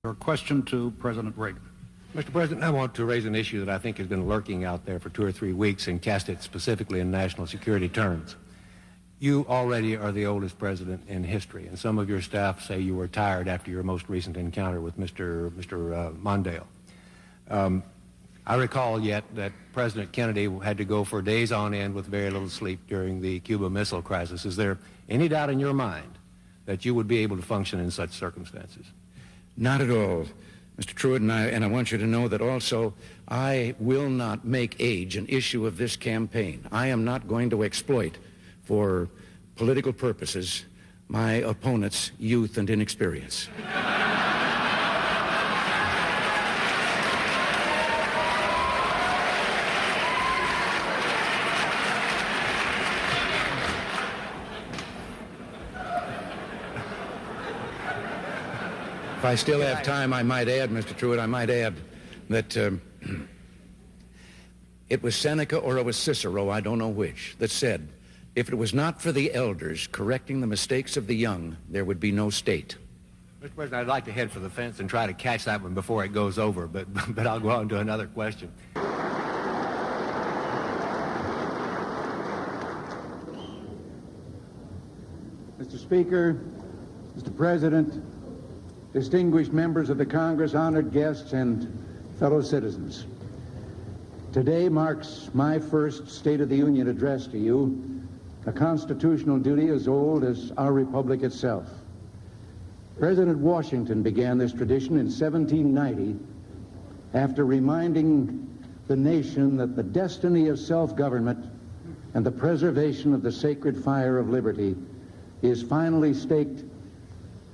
Your question to President Reagan. Mr. President, I want to raise an issue that I think has been lurking out there for 2 or 3 weeks and cast it specifically in national security terms. You already are the oldest president in history, and some of your staff say you were tired after your most recent encounter with Mr. Mondale. I recall yet that President Kennedy had to go for days on end with very little sleep during the Cuba Missile Crisis. Is there any doubt in your mind that you would be able to function in such circumstances? Not at all, Mr. Truitt, and I want you to know that also I will not make age an issue of this campaign. I am not going to exploit for political purposes my opponent's youth and inexperience. If I still have time, I might add, Mr. Truitt, I might add that it was Seneca or it was Cicero, I don't know which, that said, if it was not for the elders correcting the mistakes of the young, there would be no state. Mr. President, I'd like to head for the fence and try to catch that one before it goes over, but I'll go on to another question. Mr. Speaker, Mr. President, distinguished members of the Congress, honored guests, and fellow citizens. Today marks my first State of the Union address to you, a constitutional duty as old as our republic itself. President Washington began this tradition in 1790 after reminding the nation that the destiny of self-government and the preservation of the sacred fire of liberty is finally staked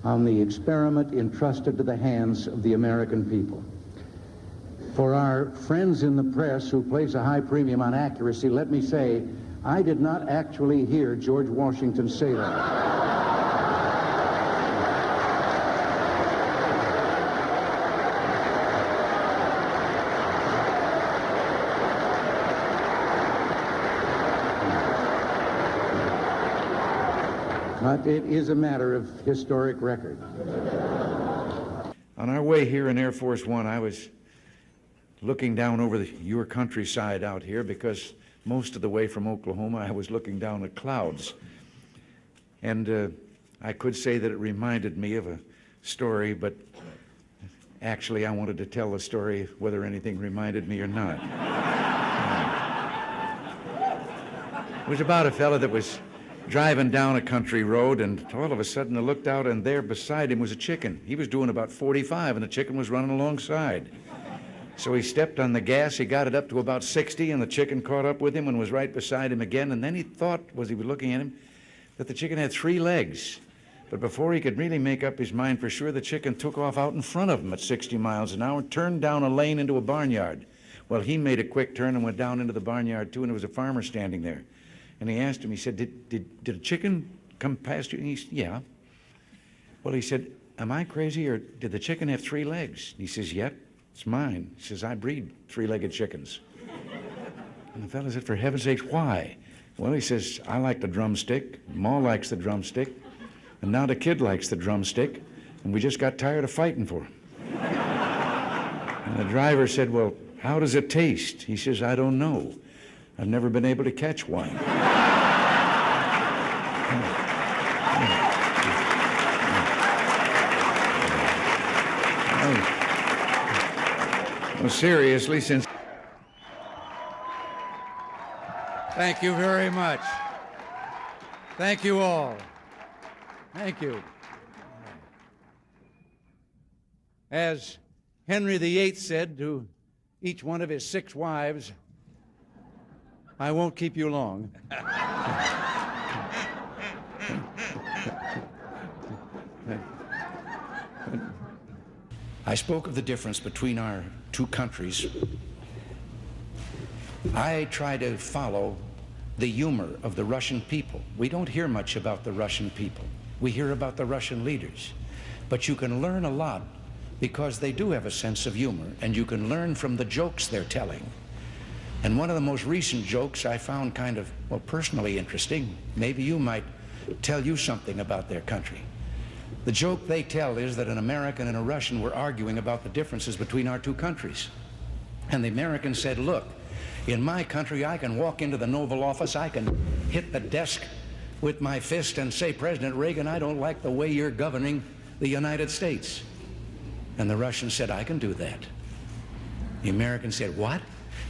on the experiment entrusted to the hands of the American people. For our friends in the press who place a high premium on accuracy, let me say, I did not actually hear George Washington say that. But it is a matter of historic record. On our way here in Air Force One, I was looking down over your countryside out here because most of the way from Oklahoma, I was looking down at clouds. And I could say that it reminded me of a story, but actually I wanted to tell the story whether anything reminded me or not. It was about a fella that was driving down a country road, and all of a sudden I looked out, and there beside him was a chicken. He was doing about 45, and the chicken was running alongside. So he stepped on the gas, he got it up to about 60, and the chicken caught up with him and was right beside him again, and then he thought, as he was looking at him, that the chicken had 3 legs. But before he could really make up his mind for sure, the chicken took off out in front of him at 60 miles an hour, turned down a lane into a barnyard. Well, he made a quick turn and went down into the barnyard too, and there was a farmer standing there. And he asked him, he said, did a chicken come past you? And he said, yeah. Well, he said, am I crazy, or did the chicken have 3 legs? And he says, yep, it's mine. He says, I breed 3-legged chickens. And the fellow said, for heaven's sakes, why? Well, he says, I like the drumstick, Ma likes the drumstick, and now the kid likes the drumstick, and we just got tired of fighting for him. And the driver said, well, how does it taste? He says, I don't know. I've never been able to catch one. Well, seriously, since... Thank you very much. Thank you all. Thank you. As Henry VIII said to each one of his 6 wives, I won't keep you long. I spoke of the difference between our 2 countries. I try to follow the humor of the Russian people. We don't hear much about the Russian people. We hear about the Russian leaders. But you can learn a lot because they do have a sense of humor, and you can learn from the jokes they're telling. And one of the most recent jokes I found kind of, well, personally interesting. Maybe you might tell you something about their country. The joke they tell is that an American and a Russian were arguing about the differences between our two countries. And the American said, look, in my country, I can walk into the Oval Office, I can hit the desk with my fist and say, President Reagan, I don't like the way you're governing the United States. And the Russian said, I can do that. The American said, what?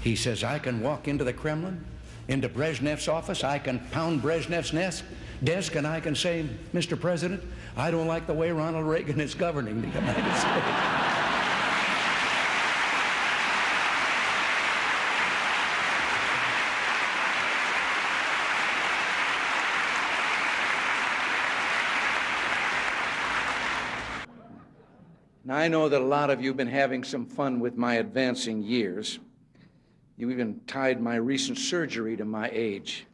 He says, I can walk into the Kremlin, into Brezhnev's office, I can pound Brezhnev's desk, and I can say, Mr. President, I don't like the way Ronald Reagan is governing the United States. Now, I know that a lot of you have been having some fun with my advancing years. You even tied my recent surgery to my age.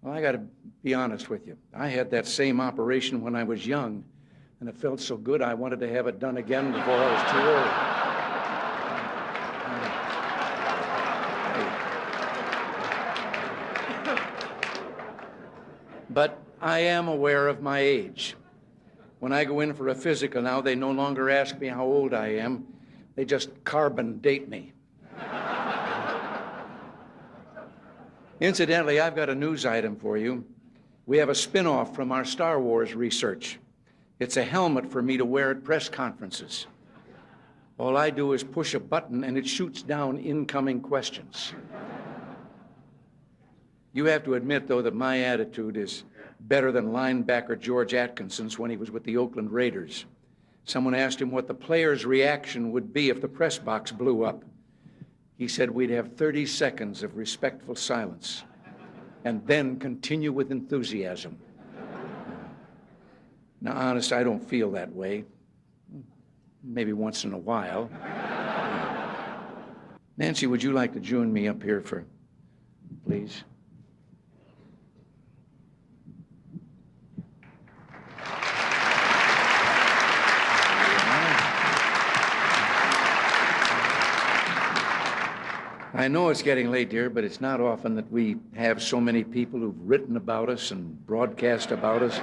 Well, I got to be honest with you. I had that same operation when I was young, and it felt so good I wanted to have it done again before I was too old. But I am aware of my age. When I go in for a physical now, they no longer ask me how old I am. They just carbon date me. Incidentally, I've got a news item for you. We have a spin-off from our Star Wars research. It's a helmet for me to wear at press conferences. All I do is push a button and it shoots down incoming questions. You have to admit, though, that my attitude is better than linebacker George Atkinson's when he was with the Oakland Raiders. Someone asked him what the player's reaction would be if the press box blew up. He said we'd have 30 seconds of respectful silence and then continue with enthusiasm. Now, honest, I don't feel that way. Maybe once in a while. Nancy, would you like to join me up here please? I know it's getting late, dear, but it's not often that we have so many people who've written about us and broadcast about us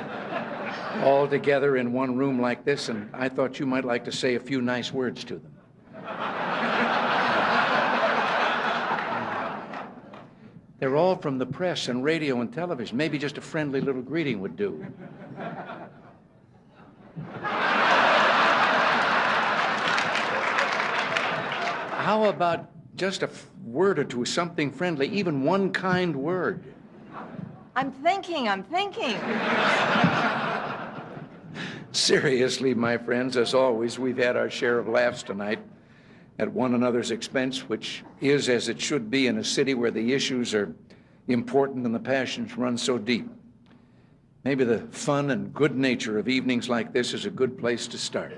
all together in one room like this, and I thought you might like to say a few nice words to them. They're all from the press and radio and television. Maybe just a friendly little greeting would do. How about just a word or two, something friendly, even one kind word? I'm thinking. Seriously, my friends, as always, we've had our share of laughs tonight at one another's expense, which is as it should be in a city where the issues are important and the passions run so deep. Maybe the fun and good nature of evenings like this is a good place to start.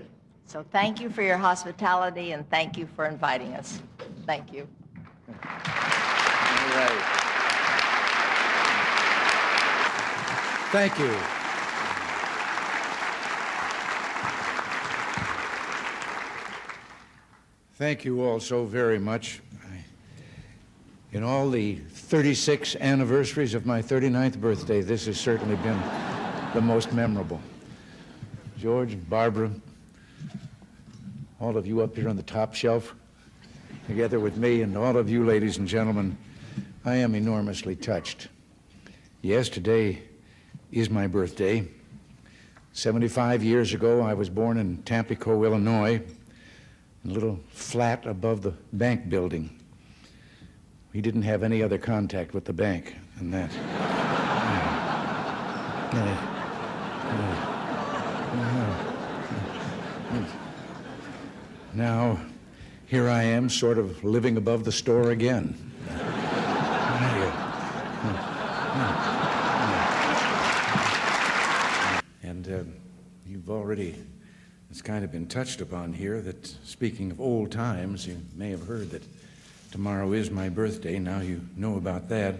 So thank you for your hospitality and thank you for inviting us. Thank you. All right. Thank you. Thank you all so very much. In all the 36 anniversaries of my 39th birthday, this has certainly been the most memorable. George and Barbara, all of you up here on the top shelf, together with me, and all of you, ladies and gentlemen, I am enormously touched. Yes, today is my birthday. 75 years ago, I was born in Tampico, Illinois, in a little flat above the bank building. We didn't have any other contact with the bank than that. Now, here I am, sort of living above the store again. And you've already, it's kind of been touched upon here that, speaking of old times, you may have heard that tomorrow is my birthday. Now you know about that.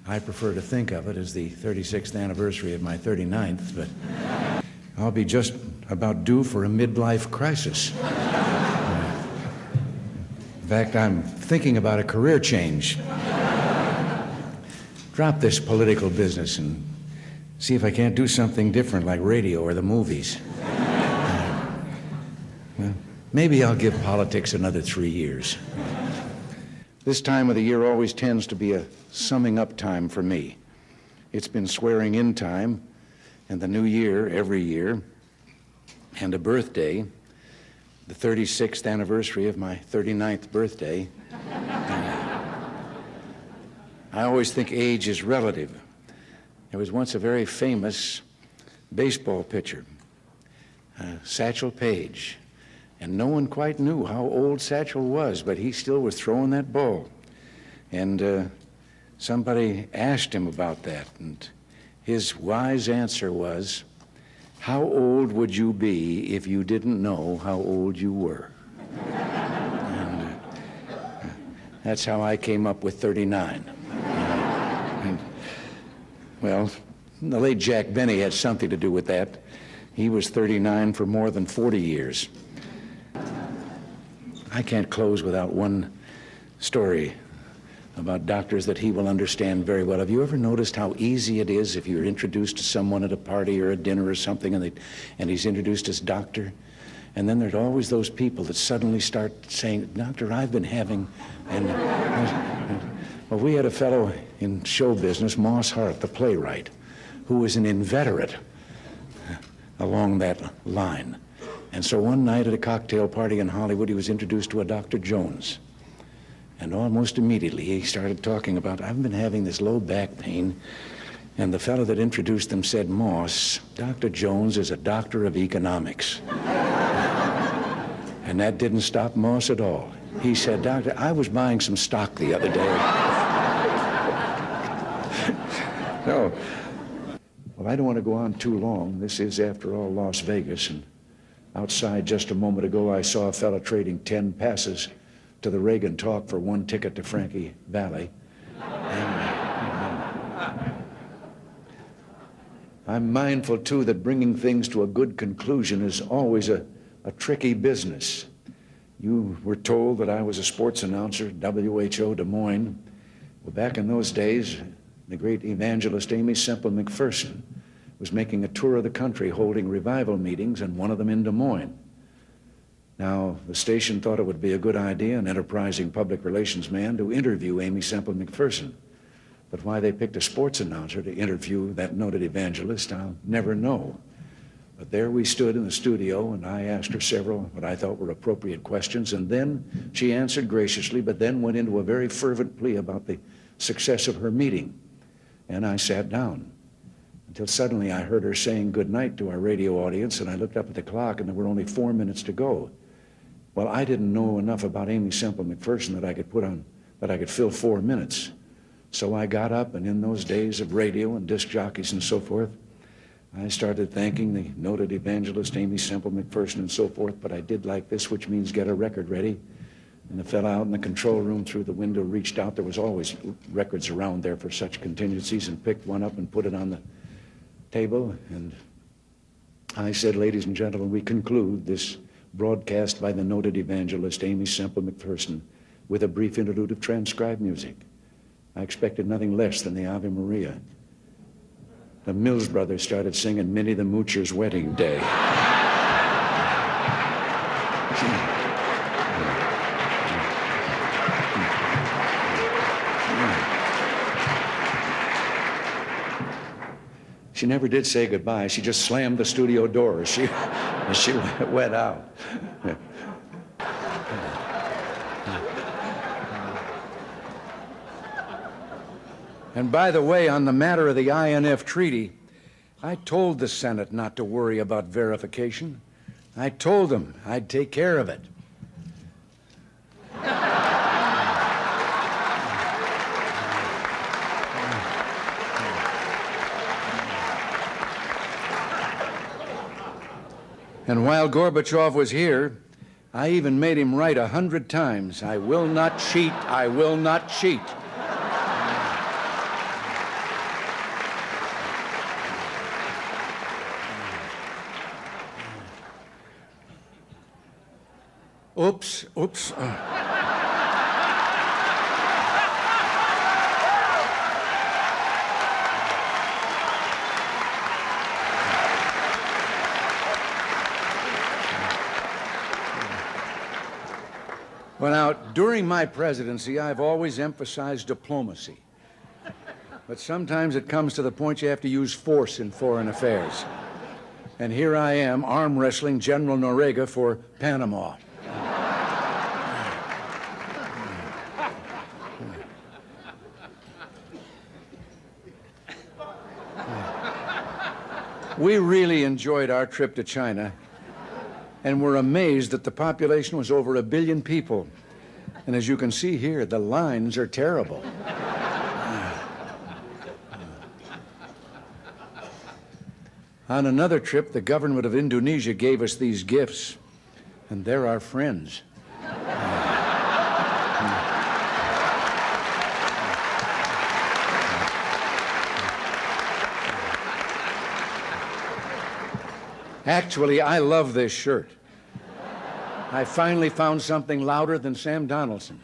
I prefer to think of it as the 36th anniversary of my 39th, but I'll be just about due for a midlife crisis. In fact, I'm thinking about a career change. Drop this political business and See if I can't do something different like radio or the movies. Well, maybe I'll give politics another 3 years. This time of the year always tends to be a summing up time for me. It's been swearing in time, and the new year every year, and a birthday, the 36th anniversary of my 39th birthday. I always think age is relative. There was once a very famous baseball pitcher, Satchel Paige, and no one quite knew how old Satchel was, but he still was throwing that ball. And somebody asked him about that, and his wise answer was, "How old would you be if you didn't know how old you were?" And that's how I came up with 39. Well, the late Jack Benny had something to do with that. He was 39 for more than 40 years. I can't close without one story about doctors that he will understand very well. Have you ever noticed how easy it is if you're introduced to someone at a party or a dinner or something and he's introduced as doctor? And then there's always those people that suddenly start saying, "Doctor, I've been having..." Well, we had a fellow in show business, Moss Hart, the playwright, who was an inveterate along that line. And so one night at a cocktail party in Hollywood, he was introduced to a Dr. Jones. And almost immediately he started talking about, "I've been having this low back pain." And the fellow that introduced them said, "Moss, Dr. Jones is a doctor of economics." And that didn't stop Moss at all. He said, "Doctor, I was buying some stock the other day." No. Well, I don't want to go on too long. This is, after all, Las Vegas. And outside just a moment ago, I saw a fellow trading 10 passes to the Reagan talk for 1 ticket to Frankie Valley. I'm mindful, too, that bringing things to a good conclusion is always a tricky business. You were told that I was a sports announcer, WHO Des Moines. Well, back in those days, the great evangelist Amy Semple McPherson was making a tour of the country holding revival meetings, and one of them in Des Moines. Now, the station thought it would be a good idea, an enterprising public relations man, to interview Amy Semple McPherson. But why they picked a sports announcer to interview that noted evangelist, I'll never know. But there we stood in the studio, and I asked her several what I thought were appropriate questions, and then she answered graciously, but then went into a very fervent plea about the success of her meeting. And I sat down until suddenly I heard her saying good night to our radio audience, and I looked up at the clock, and there were only 4 minutes to go. Well, I didn't know enough about Amy Semple McPherson that I could fill 4 minutes. So I got up, and in those days of radio and disc jockeys and so forth, I started thanking the noted evangelist Amy Semple McPherson and so forth, but I did like this, which means get a record ready. And the fellow out in the control room through the window reached out. There was always records around there for such contingencies, and picked one up and put it on the table. And I said, "Ladies and gentlemen, we conclude this broadcast by the noted evangelist Amy Semple McPherson with a brief interlude of transcribed music." I expected nothing less than the Ave Maria. The Mills Brothers started singing Minnie the Moocher's Wedding Day. She never did say goodbye. She just slammed the studio door as she went out. And by the way, on the matter of the INF treaty, I told the Senate not to worry about verification. I told them I'd take care of it. And while Gorbachev was here, I even made him write 100 times, "I will not cheat, I will not cheat." Oops. Well, now, during my presidency, I've always emphasized diplomacy. But sometimes it comes to the point you have to use force in foreign affairs. And here I am, arm wrestling General Noriega for Panama. We really enjoyed our trip to China, and we're amazed that the population was over 1 billion people. And as you can see here, the lines are terrible. On another trip, the government of Indonesia gave us these gifts, and they're our friends. Actually, I love this shirt. I finally found something louder than Sam Donaldson.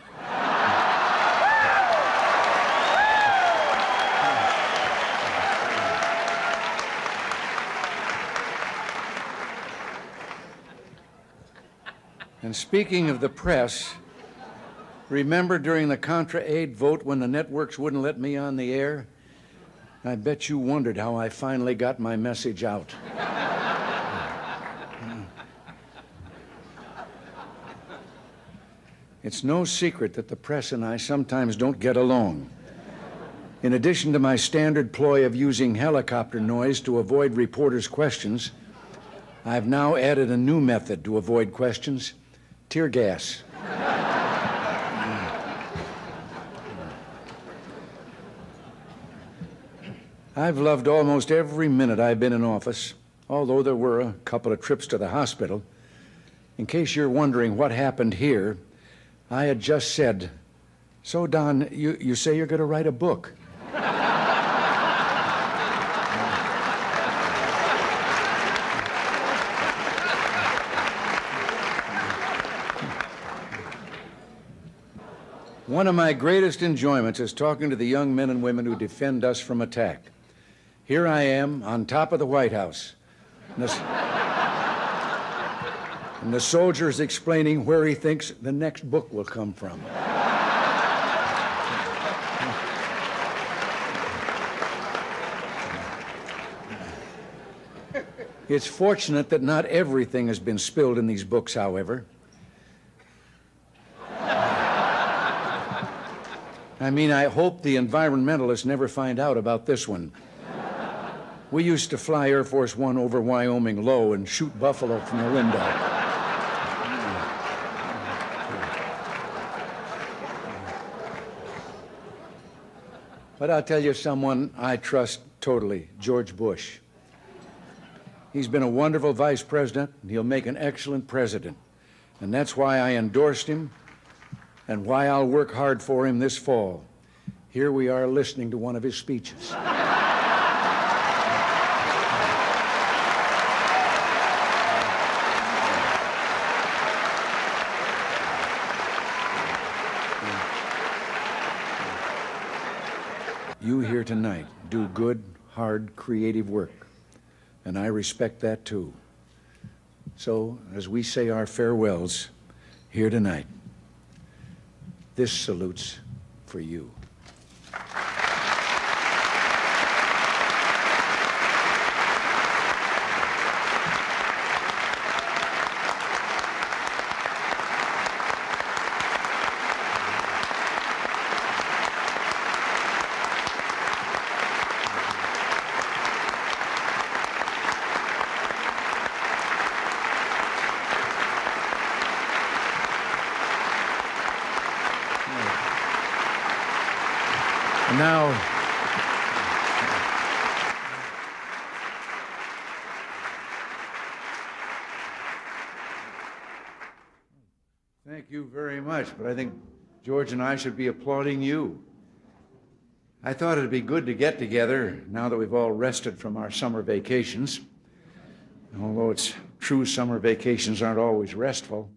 And speaking of the press, remember during the Contra Aid vote when the networks wouldn't let me on the air? I bet you wondered how I finally got my message out. It's no secret that the press and I sometimes don't get along. In addition to my standard ploy of using helicopter noise to avoid reporters' questions, I've now added a new method to avoid questions: tear gas. I've loved almost every minute I've been in office, although there were a couple of trips to the hospital. In case you're wondering what happened here, I had just said, "So, Don, you say you're going to write a book." One of my greatest enjoyments is talking to the young men and women who defend us from attack. Here I am on top of the White House, and the soldier is explaining where he thinks the next book will come from. It's fortunate that not everything has been spilled in these books, however. I hope the environmentalists never find out about this one. We used to fly Air Force One over Wyoming low and shoot buffalo from the window. But I'll tell you someone I trust totally, George Bush. He's been a wonderful vice president, and he'll make an excellent president. And that's why I endorsed him and why I'll work hard for him this fall. Here we are listening to one of his speeches. You here tonight do good, hard, creative work, and I respect that too. So, as we say our farewells here tonight, this salute's for you. Now, thank you very much, but I think George and I should be applauding you. I thought it'd be good to get together now that we've all rested from our summer vacations. Although it's true summer vacations aren't always restful,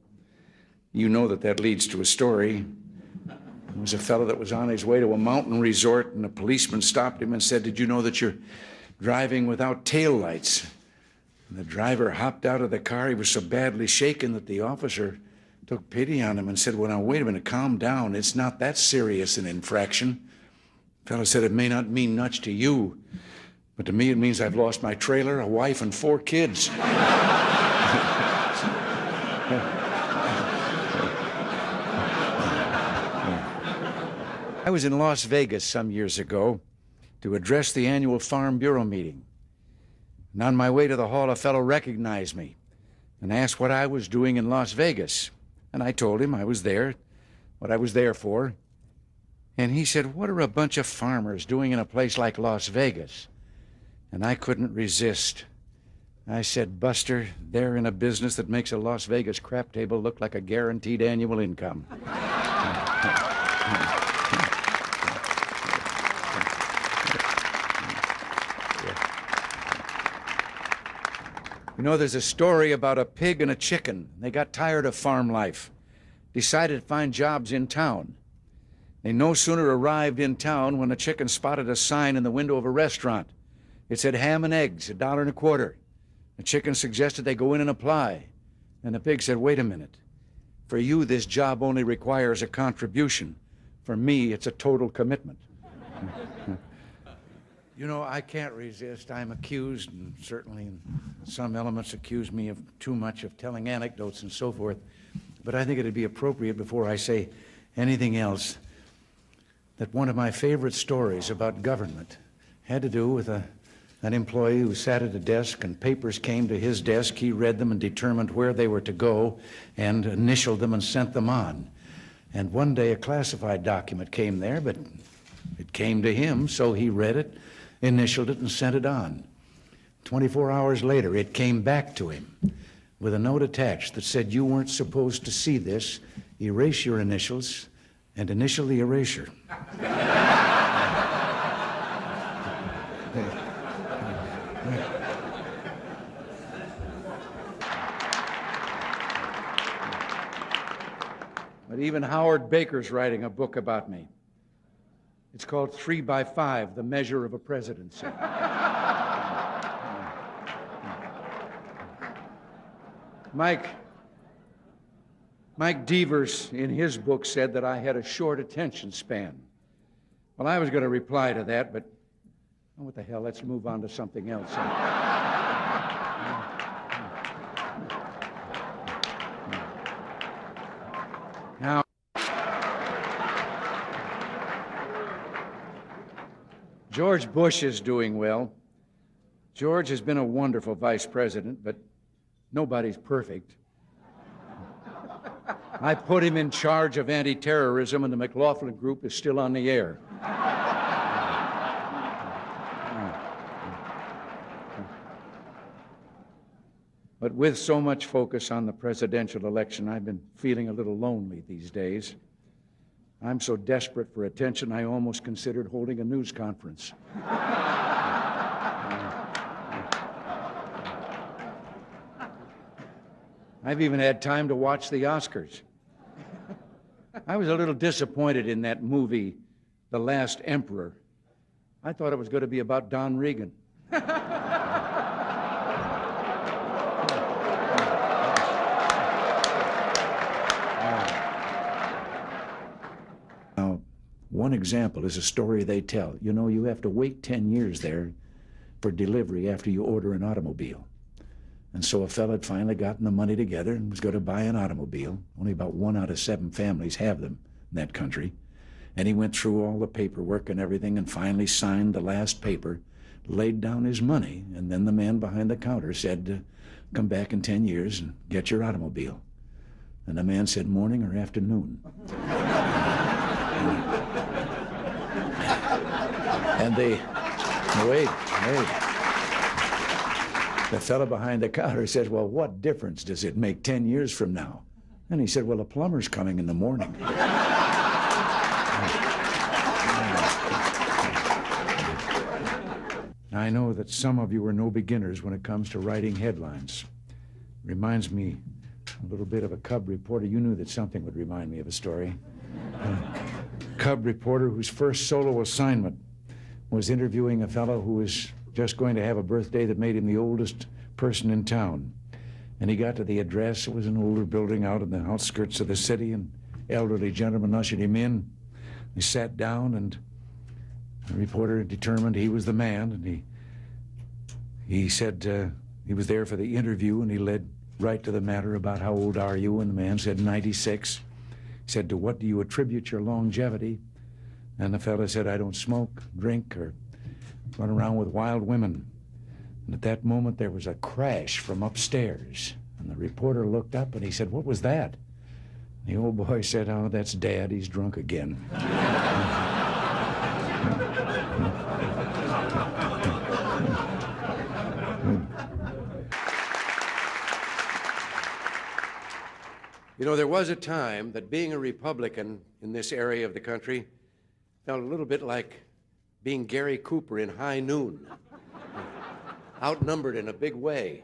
you know that leads to a story. There was a fellow that was on his way to a mountain resort, and a policeman stopped him and said, "Did you know that you're driving without taillights?" And the driver hopped out of the car. He was so badly shaken that the officer took pity on him and said, well, now, wait a minute, calm down. It's not that serious an infraction. The fellow said, it may not mean much to you, but to me it means I've lost my trailer, a wife, and 4 kids. I was in Las Vegas some years ago to address the annual Farm Bureau meeting. And on my way to the hall, a fellow recognized me and asked what I was doing in Las Vegas. And I told him I was there, what I was there for. And he said, what are a bunch of farmers doing in a place like Las Vegas? And I couldn't resist. I said, Buster, they're in a business that makes a Las Vegas crap table look like a guaranteed annual income. You know, there's a story about a pig and a chicken. They got tired of farm life, decided to find jobs in town. They no sooner arrived in town when the chicken spotted a sign in the window of a restaurant. It said ham and eggs, $1.25. The chicken suggested they go in and apply. And the pig said, wait a minute. For you, this job only requires a contribution. For me, it's a total commitment. You know, I can't resist. I'm accused, and certainly some elements accuse me of too much of telling anecdotes and so forth. But I think it'd be appropriate before I say anything else that one of my favorite stories about government had to do with an employee who sat at a desk and papers came to his desk. He read them and determined where they were to go and initialed them and sent them on. And one day a classified document came there, but it came to him, so he read it, initialed it, and sent it on. 24 hours later, it came back to him with a note attached that said, you weren't supposed to see this. Erase your initials and initial the erasure. But even Howard Baker's writing a book about me. It's called 3 by 5, The Measure of a Presidency. Mike Devers, in his book, said that I had a short attention span. Well, I was going to reply to that, but oh, what the hell, let's move on to something else. Now, George Bush is doing well. George has been a wonderful vice president, but nobody's perfect. I put him in charge of anti-terrorism, and the McLaughlin Group is still on the air. But with so much focus on the presidential election, I've been feeling a little lonely these days. I'm so desperate for attention, I almost considered holding a news conference. I've even had time to watch the Oscars. I was a little disappointed in that movie, The Last Emperor. I thought it was going to be about Don Reagan. Now, one example is a story they tell. You know, you have to wait 10 years there for delivery after you order an automobile. And so a fellow had finally gotten the money together and was going to buy an automobile. Only about 1 out of 7 families have them in that country. And he went through all the paperwork and everything and finally signed the last paper, laid down his money, and then the man behind the counter said, come back in 10 years and get your automobile. And the man said, morning or afternoon? And wait. The fellow behind the counter said, well, what difference does it make 10 years from now? And he said, well, a plumber's coming in the morning. I know that some of you are no beginners when it comes to writing headlines. Reminds me a little bit of a Cub reporter. You knew that something would remind me of a story. A Cub reporter whose first solo assignment was interviewing a fellow who was just going to have a birthday that made him the oldest person in town. And he got to the address. It was an older building out in the outskirts of the city, and elderly gentleman ushered him in. He sat down, and the reporter determined he was the man, and he said he was there for the interview, and he led right to the matter about how old are you, and the man said 96. He said, to what do you attribute your longevity? And the fellow said, I don't smoke, drink, or run around with wild women. And at that moment, there was a crash from upstairs. And the reporter looked up and he said, what was that? The old boy said, oh, that's Dad. He's drunk again. You know, there was a time that being a Republican in this area of the country felt a little bit like being Gary Cooper in High Noon. Outnumbered in a big way.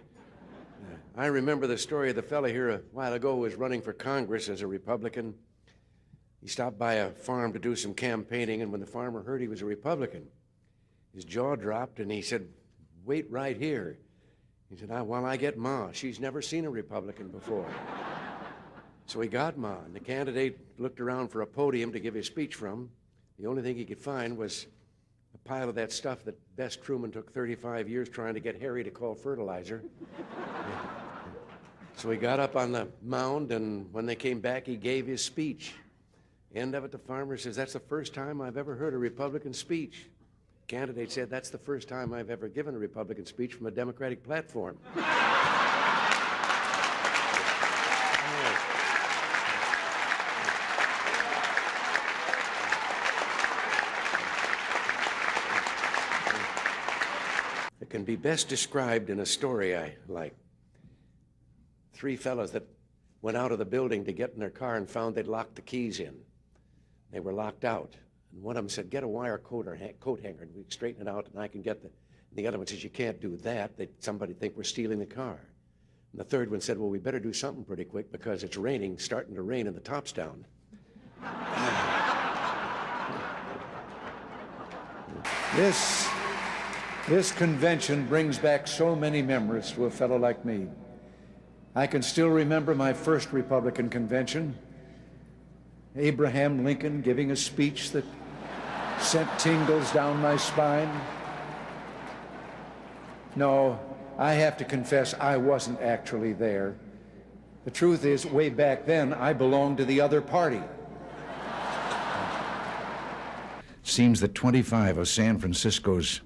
I remember the story of the fellow here a while ago who was running for Congress as a Republican. He stopped by a farm to do some campaigning, and when the farmer heard he was a Republican, his jaw dropped, and he said, wait right here. He said, while I get Ma. She's never seen a Republican before. So he got Ma, and the candidate looked around for a podium to give his speech from. The only thing he could find was a pile of that stuff that Bess Truman took 35 years trying to get Harry to call fertilizer. So he got up on the mound, and when they came back, he gave his speech. End of it, the farmer says, that's the first time I've ever heard a Republican speech. Candidate said, that's the first time I've ever given a Republican speech from a Democratic platform. It can be best described in a story I like. Three fellows that went out of the building to get in their car and found they'd locked the keys in. They were locked out. And one of them said, get a wire coat hanger and we straighten it out and I can get the... And the other one says, you can't do that. Somebody think we're stealing the car. And the third one said, well, we better do something pretty quick because it's raining, starting to rain and the top's down. This convention brings back so many memories to a fellow like me. I can still remember my first Republican convention. Abraham Lincoln giving a speech that sent tingles down my spine. No, I have to confess I wasn't actually there. The truth is, way back then, I belonged to the other party. It seems that 25 of San Francisco's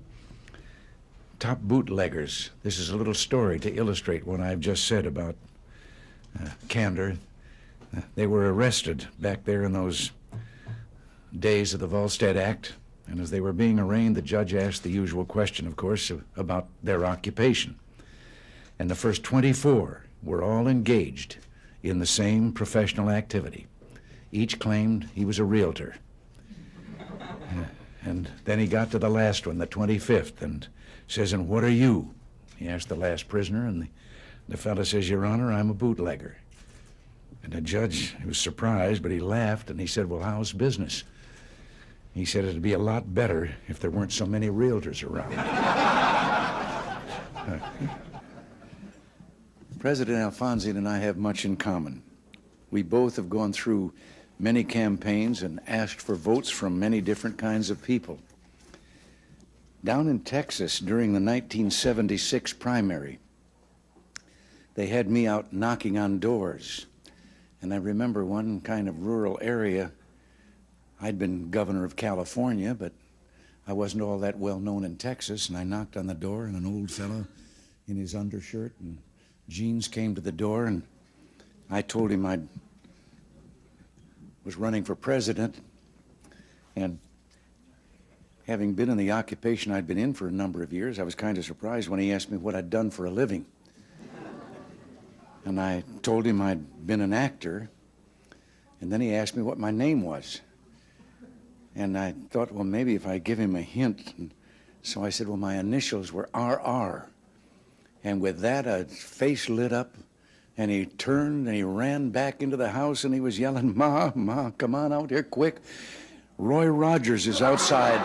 top bootleggers, this is a little story to illustrate what I've just said about candor. They were arrested back there in those days of the Volstead Act, and as they were being arraigned, the judge asked the usual question, of course, about their occupation. And the first 24 were all engaged in the same professional activity. Each claimed he was a realtor. And then he got to the last one, the 25th, and says, and what are you? He asked the last prisoner, and the fellow says, Your Honor, I'm a bootlegger. And the judge was surprised, but he laughed, and he said, well, how's business? He said it'd be a lot better if there weren't so many realtors around. President Alfonsi and I have much in common. We both have gone through many campaigns and asked for votes from many different kinds of people. Down in Texas during the 1976 primary, they had me out knocking on doors. And I remember one kind of rural area. I'd been governor of California, but I wasn't all that well known in Texas, and I knocked on the door, and an old fellow in his undershirt and jeans came to the door, and I told him I was running for president, and having been in the occupation I'd been in for a number of years, I was kind of surprised when he asked me what I'd done for a living. And I told him I'd been an actor, and then he asked me what my name was. And I thought, well, maybe if I give him a hint. And so I said, well, my initials were RR. And with that, a face lit up, and he turned and he ran back into the house, and he was yelling, Ma, Ma, come on out here quick. Roy Rogers is outside.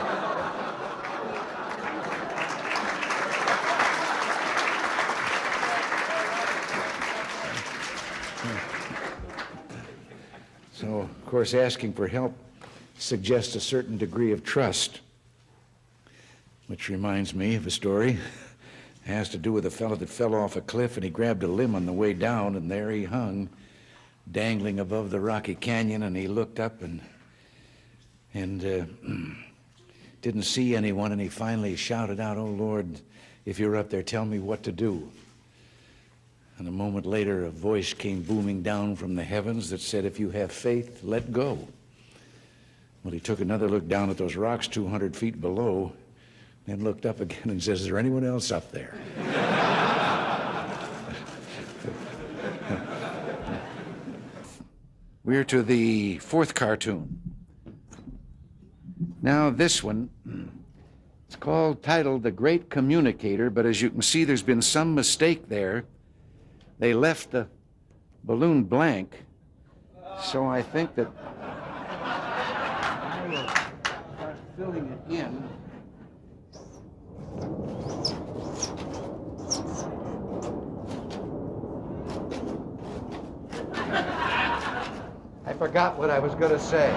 course, asking for help suggests a certain degree of trust, which reminds me of a story. It has to do with a fellow that fell off a cliff, and he grabbed a limb on the way down, and there he hung, dangling above the rocky canyon, and he looked up and didn't see anyone, and he finally shouted out, "Oh, Lord, if you're up there, tell me what to do." And a moment later, a voice came booming down from the heavens that said, "If you have faith, let go." Well, he took another look down at those rocks 200 feet below, then looked up again and says, "Is there anyone else up there?" We're to the fourth cartoon. Now, this one, it's titled The Great Communicator, but as you can see, there's been some mistake there. They left the balloon blank, so I think that I will start filling it in. I forgot what I was going to say.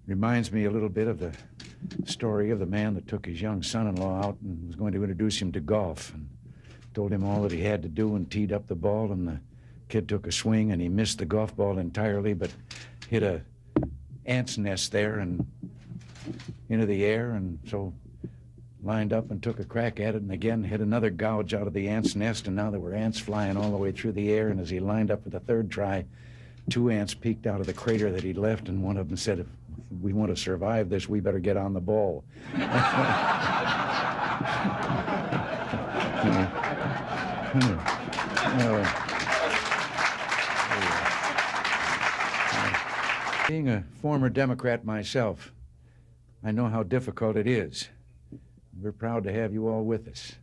Reminds me a little bit of the story of the man that took his young son-in-law out and was going to introduce him to golf, and told him all that he had to do, and teed up the ball, and the kid took a swing, and he missed the golf ball entirely, but hit a ant's nest there and into the air, and so lined up and took a crack at it, and again hit another gouge out of the ant's nest, and now there were ants flying all the way through the air, and as he lined up for the third try, 2 ants peeked out of the crater that he'd left, and one of them said, "If we want to survive this, we better get on the ball." Being a former Democrat myself, I know how difficult it is. We're proud to have you all with us.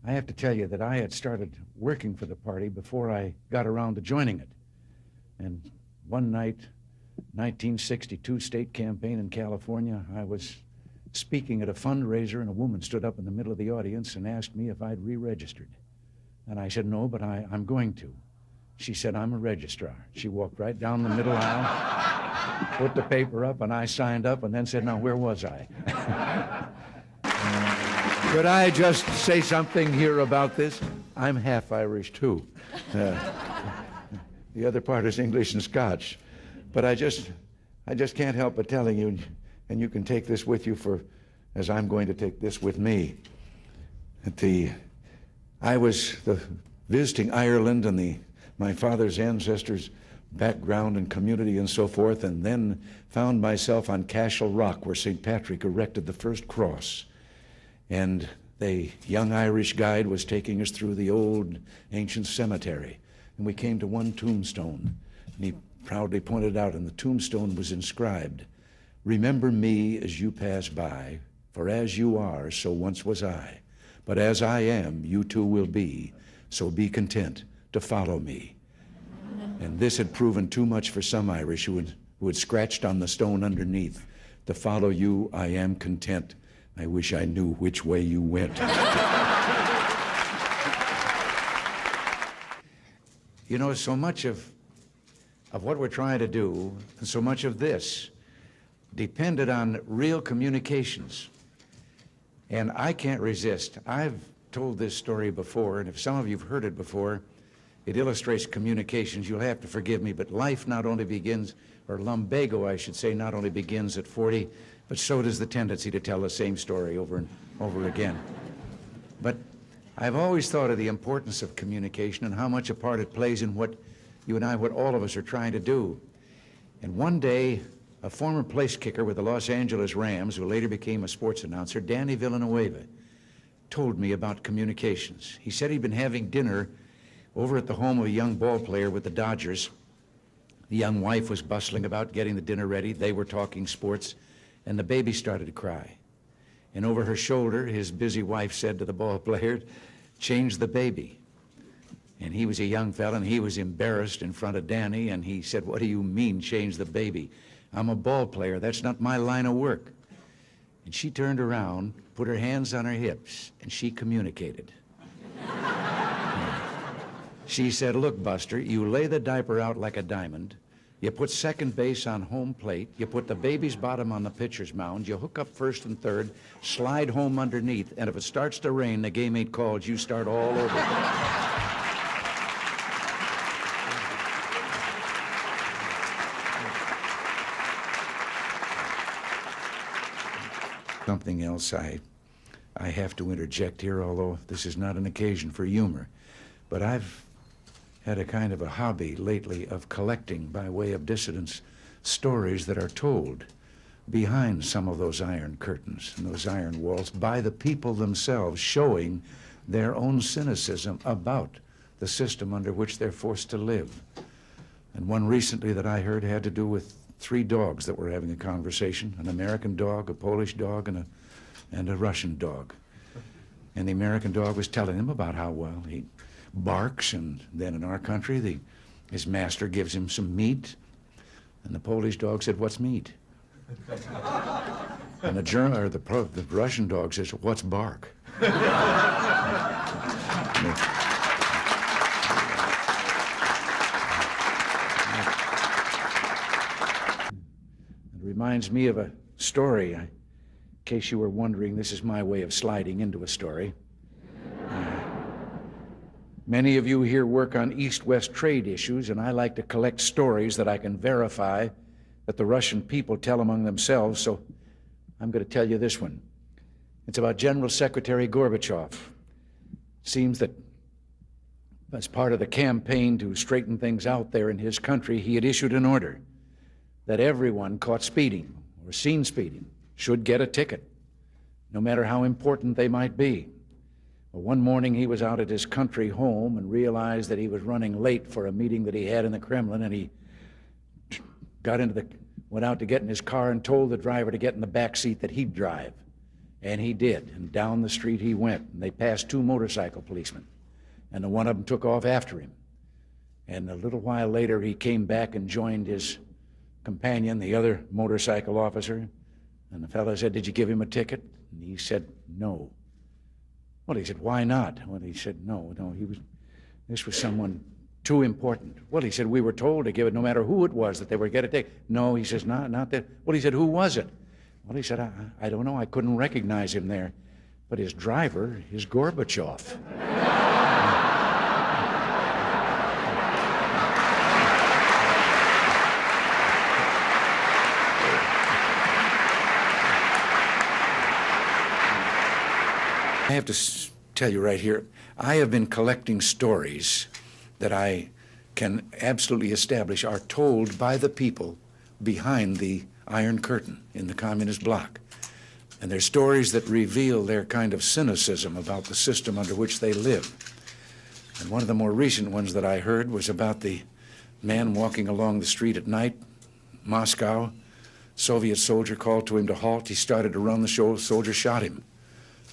I have to tell you that I had started working for the party before I got around to joining it. And one night, 1962 state campaign in California, I was speaking at a fundraiser, and a woman stood up in the middle of the audience and asked me if I'd re-registered. And I said, "No, but I'm going to." She said, "I'm a registrar." She walked right down the middle aisle, put the paper up, and I signed up, and then said, "Now, where was I?" Could I just say something here about this? I'm half Irish, too. The other part is English and Scotch. But I just can't help but telling you, and you can take this with you as I'm going to take this with me. I was visiting Ireland and my father's ancestors' background and community and so forth, and then found myself on Cashel Rock, where St. Patrick erected the first cross. And the young Irish guide was taking us through the old ancient cemetery. And we came to one tombstone, and he proudly pointed out, and the tombstone was inscribed, "Remember me as you pass by, for as you are, so once was I. But as I am, you too will be, so be content to follow me." And this had proven too much for some Irish who had scratched on the stone underneath, "To follow you, I am content. I wish I knew which way you went." You know, so much of what we're trying to do, and so much of this, depended on real communications. And I can't resist. I've told this story before, and if some of you have heard it before, it illustrates communications. You'll have to forgive me, but life not only begins, or lumbago, I should say, not only begins at 40, but so does the tendency to tell the same story over and over again. But I've always thought of the importance of communication and how much a part it plays in what you and I, what all of us are trying to do. And one day, a former place kicker with the Los Angeles Rams, who later became a sports announcer, Danny Villanueva, told me about communications. He said he'd been having dinner over at the home of a young ball player with the Dodgers. The young wife was bustling about getting the dinner ready. They were talking sports, and the baby started to cry. And over her shoulder, his busy wife said to the ball player, "Change the baby." And he was a young fella, and he was embarrassed in front of Danny, and he said, "What do you mean, change the baby? I'm a ball player. That's not my line of work." And she turned around, put her hands on her hips, and she communicated. She said, "Look, Buster, you lay the diaper out like a diamond. You put second base on home plate. You put the baby's bottom on the pitcher's mound. You hook up first and third, slide home underneath, and if it starts to rain, the game ain't called. You start all over." Something else I have to interject here, although this is not an occasion for humor. But I've had a kind of a hobby lately of collecting, by way of dissidents, stories that are told behind some of those iron curtains and those iron walls by the people themselves, showing their own cynicism about the system under which they're forced to live. And one recently that I heard had to do with 3 dogs that were having a conversation, an American dog, a Polish dog, and a Russian dog. And the American dog was telling him about how, well, he barks, and then in our country, his master gives him some meat. And the Polish dog said, "What's meat?" And the Russian dog says, "What's bark?" It reminds me of a story. In case you were wondering, this is my way of sliding into a story. Many of you here work on East-West trade issues, and I like to collect stories that I can verify that the Russian people tell among themselves, so I'm going to tell you this one. It's about General Secretary Gorbachev. Seems that as part of the campaign to straighten things out there in his country, he had issued an order that everyone caught speeding or seen speeding should get a ticket, no matter how important they might be. Well, one morning he was out at his country home and realized that he was running late for a meeting that he had in the Kremlin, and he went out to get in his car and told the driver to get in the back seat that he'd drive. And he did, and down the street he went, and they passed 2 motorcycle policemen, and one of them took off after him. And a little while later he came back and joined his companion, the other motorcycle officer, and the fellow said, "Did you give him a ticket?" And he said, "No." Well, he said, "Why not?" Well, he said, no, this was someone too important. Well, he said, "We were told to give it no matter who it was, that they would get a ticket." No, he says, not that. Well, he said, "Who was it?" Well, he said, I don't know, I couldn't recognize him there. But his driver is Gorbachev. I have to tell you right here, I have been collecting stories that I can absolutely establish are told by the people behind the Iron Curtain in the communist bloc. And they're stories that reveal their kind of cynicism about the system under which they live. And one of the more recent ones that I heard was about the man walking along the street at night, Moscow. Soviet soldier called to him to halt. He started to run. The soldier shot him.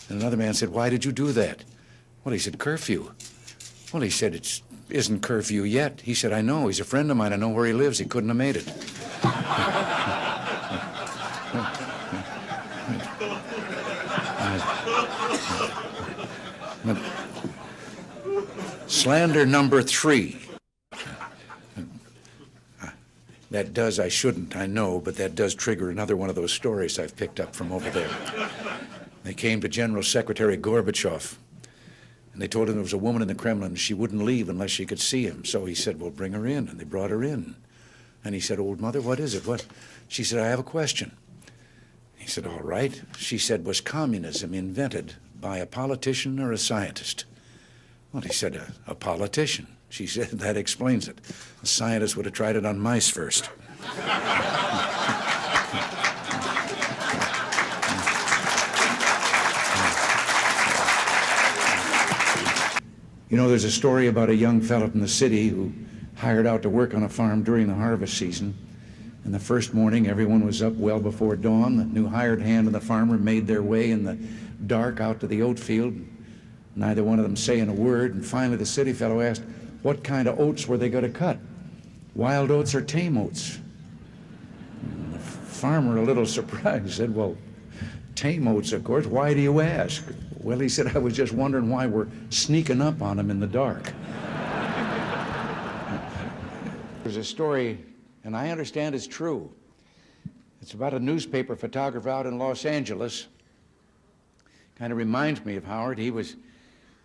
And another man said, "Why did you do that?" Well, he said, "Curfew." Well, he said, "It isn't curfew yet." He said, "I know. He's a friend of mine. I know where he lives. He couldn't have made it." Slander number 3. That does, I shouldn't, I know, but that does trigger another one of those stories I've picked up from over there. They came to General Secretary Gorbachev, and they told him there was a woman in the Kremlin. She wouldn't leave unless she could see him. So he said, "Well, bring her in." And they brought her in. And he said, "Old mother, what is it? What?" She said, "I have a question." He said, "All right." She said, "Was communism invented by a politician or a scientist?" Well, he said, a politician. She said, "That explains it. A scientist would have tried it on mice first." You know, there's a story about a young fellow from the city who hired out to work on a farm during the harvest season. And the first morning, everyone was up well before dawn. The new hired hand and the farmer made their way in the dark out to the oat field, neither one of them saying a word. And finally, the city fellow asked, what kind of oats were they going to cut? Wild oats or tame oats? And the farmer, a little surprised, said, well, Tame oats, of course. Why do you ask? Well, he said, I was just wondering why we're sneaking up on him in the dark. There's a story, and I understand it's true. It's about a newspaper photographer out in Los Angeles. Kind of reminds me of Howard. He was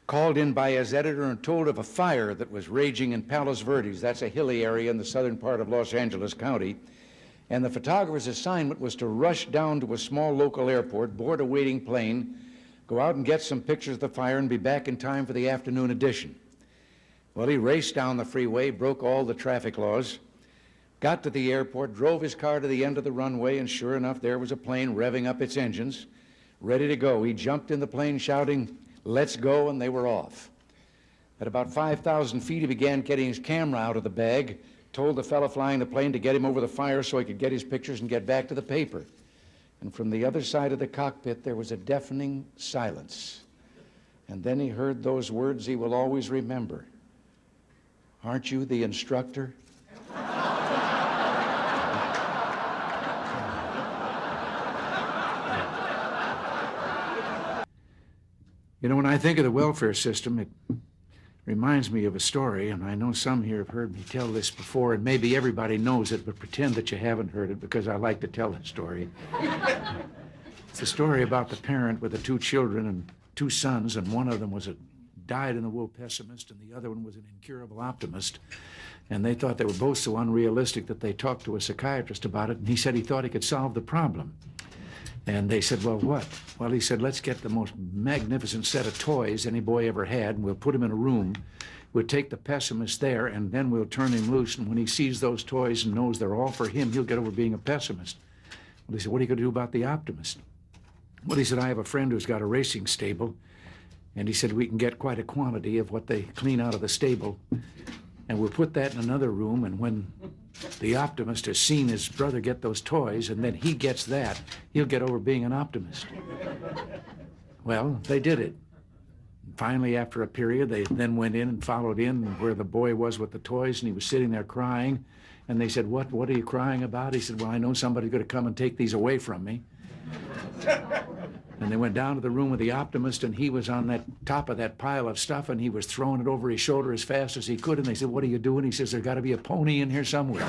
called in by his editor and told of a fire that was raging in Palos Verdes. That's a hilly area in the southern part of Los Angeles County. And the photographer's assignment was to rush down to a small local airport, board a waiting plane, go out and get some pictures of the fire and be back in time for the afternoon edition. Well, he raced down the freeway, broke all the traffic laws, got to the airport, drove his car to the end of the runway, and sure enough, there was a plane revving up its engines, ready to go. He jumped in the plane shouting, "Let's go," and they were off. At about 5,000 feet, he began getting his camera out of the bag, told the fellow flying the plane to get him over the fire so he could get his pictures and get back to the paper. And from the other side of the cockpit, there was a deafening silence. And then he heard those words he will always remember. "Aren't you the instructor?" You know, when I think of the welfare system, it reminds me of a story, and I know some here have heard me tell this before, and maybe everybody knows it, but pretend that you haven't heard it because I like to tell the story. It's a story about the parent with the two children and two sons, and one of them was a dyed-in-the-wool pessimist, and the other one was an incurable optimist. And they thought they were both so unrealistic that they talked to a psychiatrist about it, and he said he thought he could solve the problem. And they said, well, what? Well, he said, let's get the most magnificent set of toys any boy ever had, and we'll put him in a room. We'll take the pessimist there, and then we'll turn him loose, and when he sees those toys and knows they're all for him, he'll get over being a pessimist. Well, he said, what are you going to do about the optimist? Well, he said, I have a friend who's got a racing stable, and he said, we can get quite a quantity of what they clean out of the stable, and we'll put that in another room, and when the optimist has seen his brother get those toys, and then he gets that, he'll get over being an optimist. Well, they did it. Finally, after a period, they then went in and followed in where the boy was with the toys, and he was sitting there crying. And they said, what are you crying about? He said, well, I know somebody's going to come and take these away from me. And they went down to the room with the optimist, and he was on that top of that pile of stuff, and he was throwing it over his shoulder as fast as he could. And they said, what are you doing? He says, there's got to be a pony in here somewhere.